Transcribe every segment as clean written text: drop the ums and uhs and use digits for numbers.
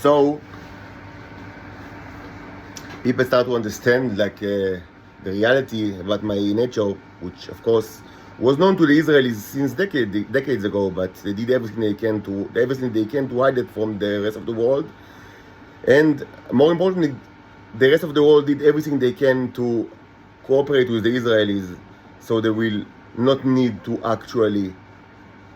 So people start to understand the reality about my nature, which of course was known to the Israelis since decades ago, but they did everything they can to hide it from the rest of the world. And more importantly, the rest of the world did everything they can to cooperate with the Israelis so they will not need to actually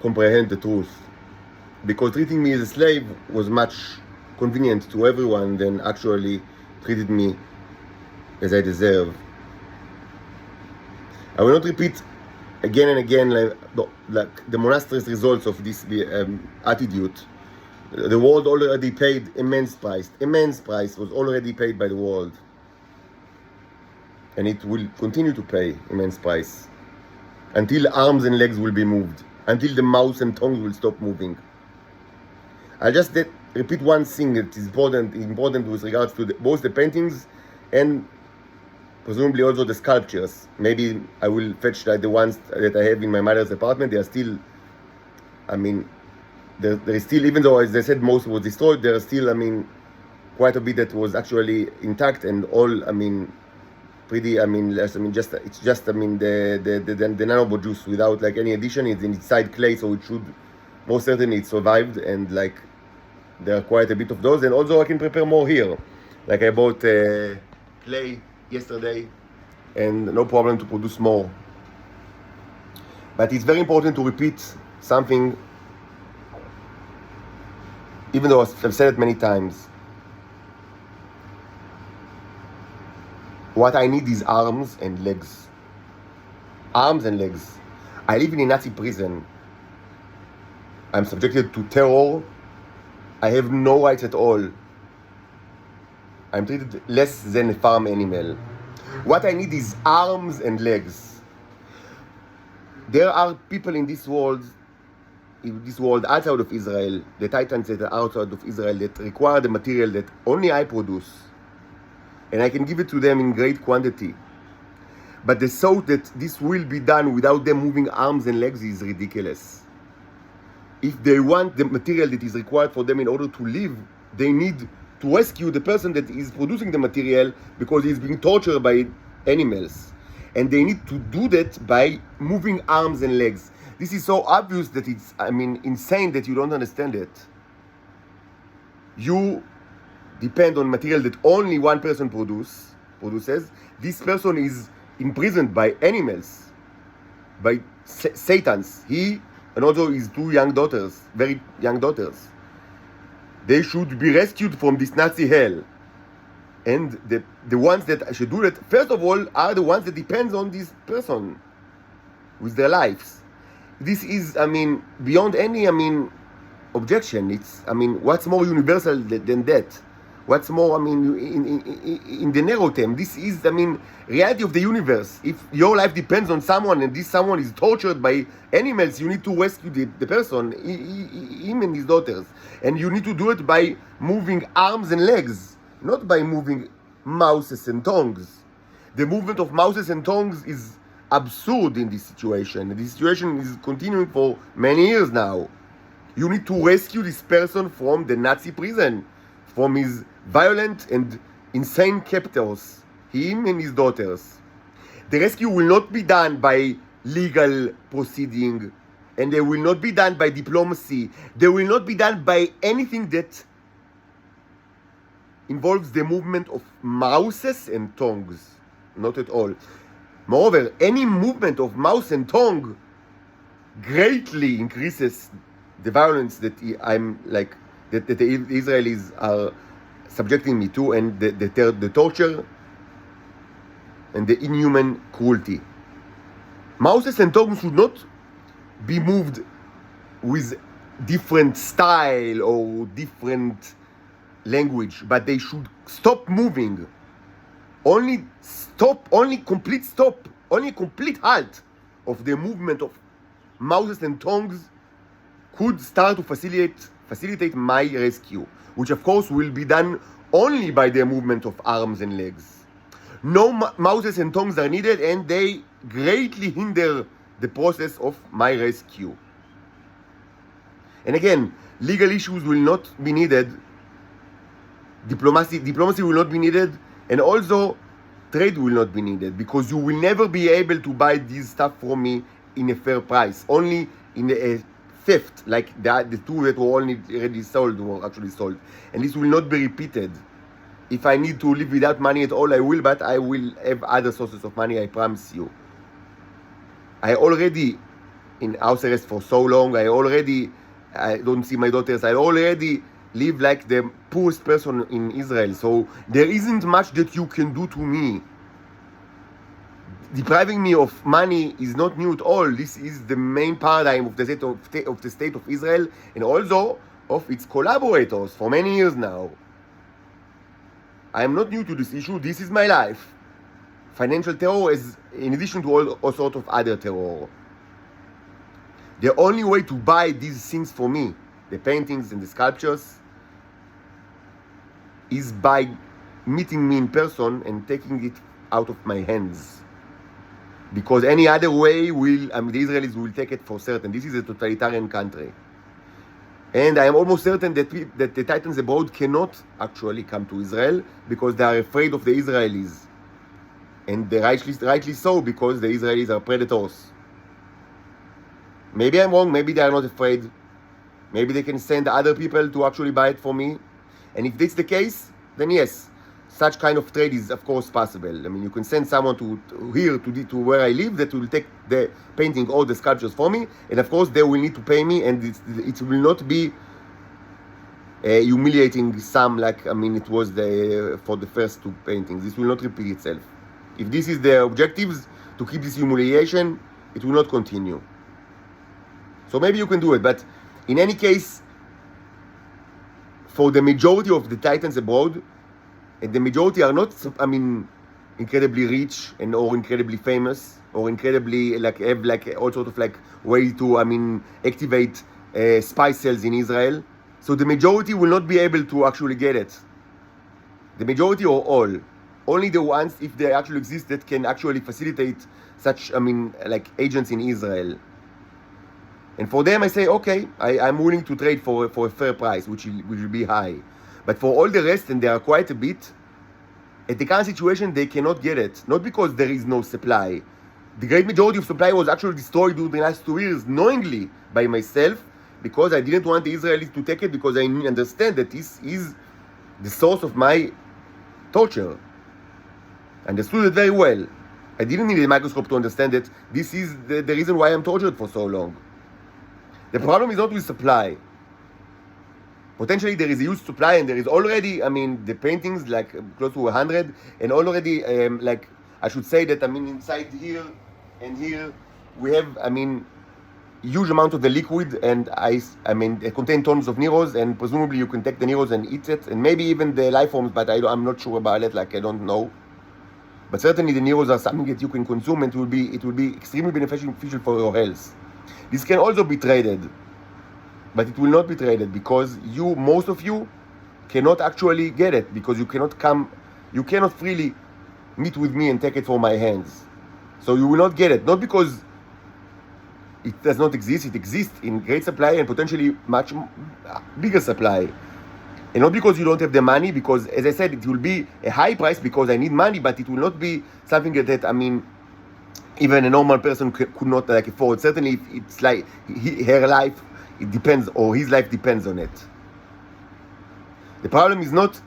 comprehend the truth. Because treating me as a slave was much convenient to everyone than actually treated me as I deserve. I will not repeat again and again the monastrous results of this attitude. The world already paid immense price. Immense price was already paid by the world. And it will continue to pay immense price until arms and legs will be moved, until the mouth and tongue will stop moving. I'll just repeat one thing that is important with regards to both the paintings and presumably also the sculptures. Maybe I will fetch the ones that I have in my mother's apartment. They are still, there is still, even though as I said most was destroyed, there are still, quite a bit that was actually intact and all, pretty, it's just, the nanobot juice without any addition. It's inside clay, so it should, most certainly it survived, and there are quite a bit of those. And also I can prepare more here. I bought clay yesterday and no problem to produce more. But it's very important to repeat something, even though I've said it many times. What I need is arms and legs. Arms and legs. I live in a Nazi prison. I'm subjected to terror. I have no rights at all. I'm treated less than a farm animal. What I need is arms and legs. There are people in this world outside of Israel, the titans that are outside of Israel, that require the material that only I produce. And I can give it to them in great quantity. But the thought that this will be done without them moving arms and legs is ridiculous. If they want the material that is required for them in order to live, they need to rescue the person that is producing the material because he's being tortured by animals. And they need to do that by moving arms and legs. This is so obvious that it's, insane that you don't understand it. You depend on material that only one person produces. This person is imprisoned by animals, by satans. He and also his two young daughters, very young daughters. They should be rescued from this Nazi hell. And the ones that should do that, first of all, are the ones that depend on this person with their lives. This is, beyond any, objection. It's, what's more universal than that? What's more, in the narrow term, this is, reality of the universe. If your life depends on someone and this someone is tortured by animals, you need to rescue the person, him and his daughters. And you need to do it by moving arms and legs, not by moving mouths and tongues. The movement of mouths and tongues is absurd in this situation. This situation is continuing for many years now. You need to rescue this person from the Nazi prison, from his violent and insane captors, him and his daughters. The rescue will not be done by legal proceeding, and they will not be done by diplomacy. They will not be done by anything that involves the movement of mouths and tongues. Not at all. Moreover, any movement of mouth and tongue greatly increases the violence that that the Israelis are subjecting me to, and the torture and the inhuman cruelty. Mouths and tongues should not be moved with different style or different language, but they should stop moving. Only complete halt of the movement of mouths and tongues could start to facilitate my rescue, which of course will be done only by the movement of arms and legs. No mouths and tongues are needed, and they greatly hinder the process of my rescue. And again, legal issues will not be needed diplomacy will not be needed, and also trade will not be needed, because you will never be able to buy this stuff from me in a fair price. Only in a theft, like the two that were already sold were actually sold, and this will not be repeated. If I need to live without money at all, I will, but I will have other sources of money, I promise you. I already in house arrest for so long. I don't see my daughters. I already live like the poorest person in Israel. So there isn't much that you can do to me. Depriving me of money is not new at all. This is the main paradigm of the state of Israel, and also of its collaborators for many years now. I am not new to this issue. This is my life. Financial terror is in addition to all sorts of other terror. The only way to buy these things for me, the paintings and the sculptures, is by meeting me in person and taking it out of my hands. Because any other way the Israelis will take it for certain. This is a totalitarian country. And I am almost certain that the Titans abroad cannot actually come to Israel because they are afraid of the Israelis. And they rightly so, because the Israelis are predators. Maybe I'm wrong, maybe they are not afraid. Maybe they can send other people to actually buy it for me. And if that's the case, then yes, such kind of trade is of course possible. I mean, you can send someone to where I live that will take the painting or the sculptures for me, and of course they will need to pay me, and it will not be a humiliating sum like it was for the first two paintings. This will not repeat itself. If this is the objectives, to keep this humiliation, it will not continue. So maybe you can do it, but in any case, for the majority of the Titans abroad, and the majority are not, incredibly rich or incredibly famous or incredibly have all sort of way to activate spy cells in Israel. So the majority will not be able to actually get it. The majority or all. Only the ones, if they actually exist, that can actually facilitate such agents in Israel. And for them I say, okay, I'm willing to trade for a fair price, which will be high. But for all the rest, and there are quite a bit, at the current situation they cannot get it. Not because there is no supply. The great majority of supply was actually destroyed during the last 2 years, knowingly by myself, because I didn't want the Israelis to take it, because I understand that this is the source of my torture. I understood it very well. I didn't need a microscope to understand that this is the reason why I'm tortured for so long. The problem is not with supply. Potentially there is a huge supply, and there is already, the paintings close to 100, and already I should say that inside here and here we have huge amount of the liquid and ice. They contain tons of Neros, and presumably you can take the Neros and eat it, and maybe even the life forms, but I'm not sure about it. I don't know. But certainly the Neros are something that you can consume, and it will be extremely beneficial for your health. This can also be traded, but it will not be traded because most of you cannot actually get it, because you cannot freely meet with me and take it from my hands. So you will not get it, not because it does not exist. It exists in great supply and potentially much bigger supply, and not because you don't have the money, because as I said, it will be a high price because I need money, but it will not be something that even a normal person could not afford. Certainly, if it's her life, it depends, or his life depends on it. The problem is not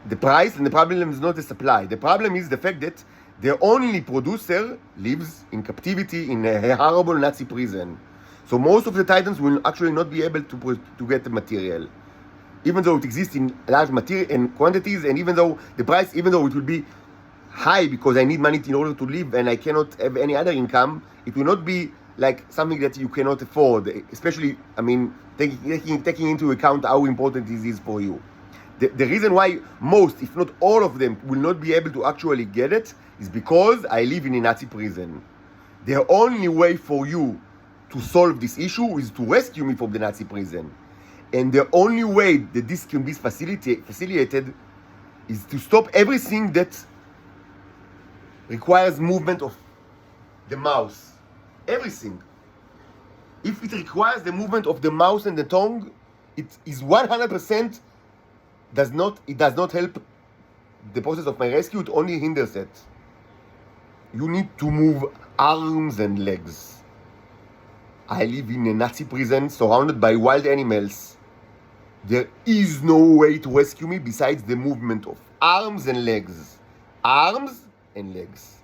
the price, and the problem is not the supply. The problem is the fact that the only producer lives in captivity in a horrible Nazi prison. So most of the Titans will actually not be able to get the material, even though it exists in large material and quantities, and even though the price, even though it will be high because I need money in order to live and I cannot have any other income, it will not be something that you cannot afford, especially taking into account how important this is for you. The reason why most, if not all of them, will not be able to actually get it is because I live in a Nazi prison. The only way for you to solve this issue is to rescue me from the Nazi prison. And the only way that this can be facilitated is to stop everything that requires movement of the mouse. Everything. If it requires the movement of the mouse and the tongue, it is 100% does not help the process of my rescue, it only hinders it. You need to move arms and legs. I live in a Nazi prison surrounded by wild animals. There is no way to rescue me besides the movement of arms and legs. Arms and legs.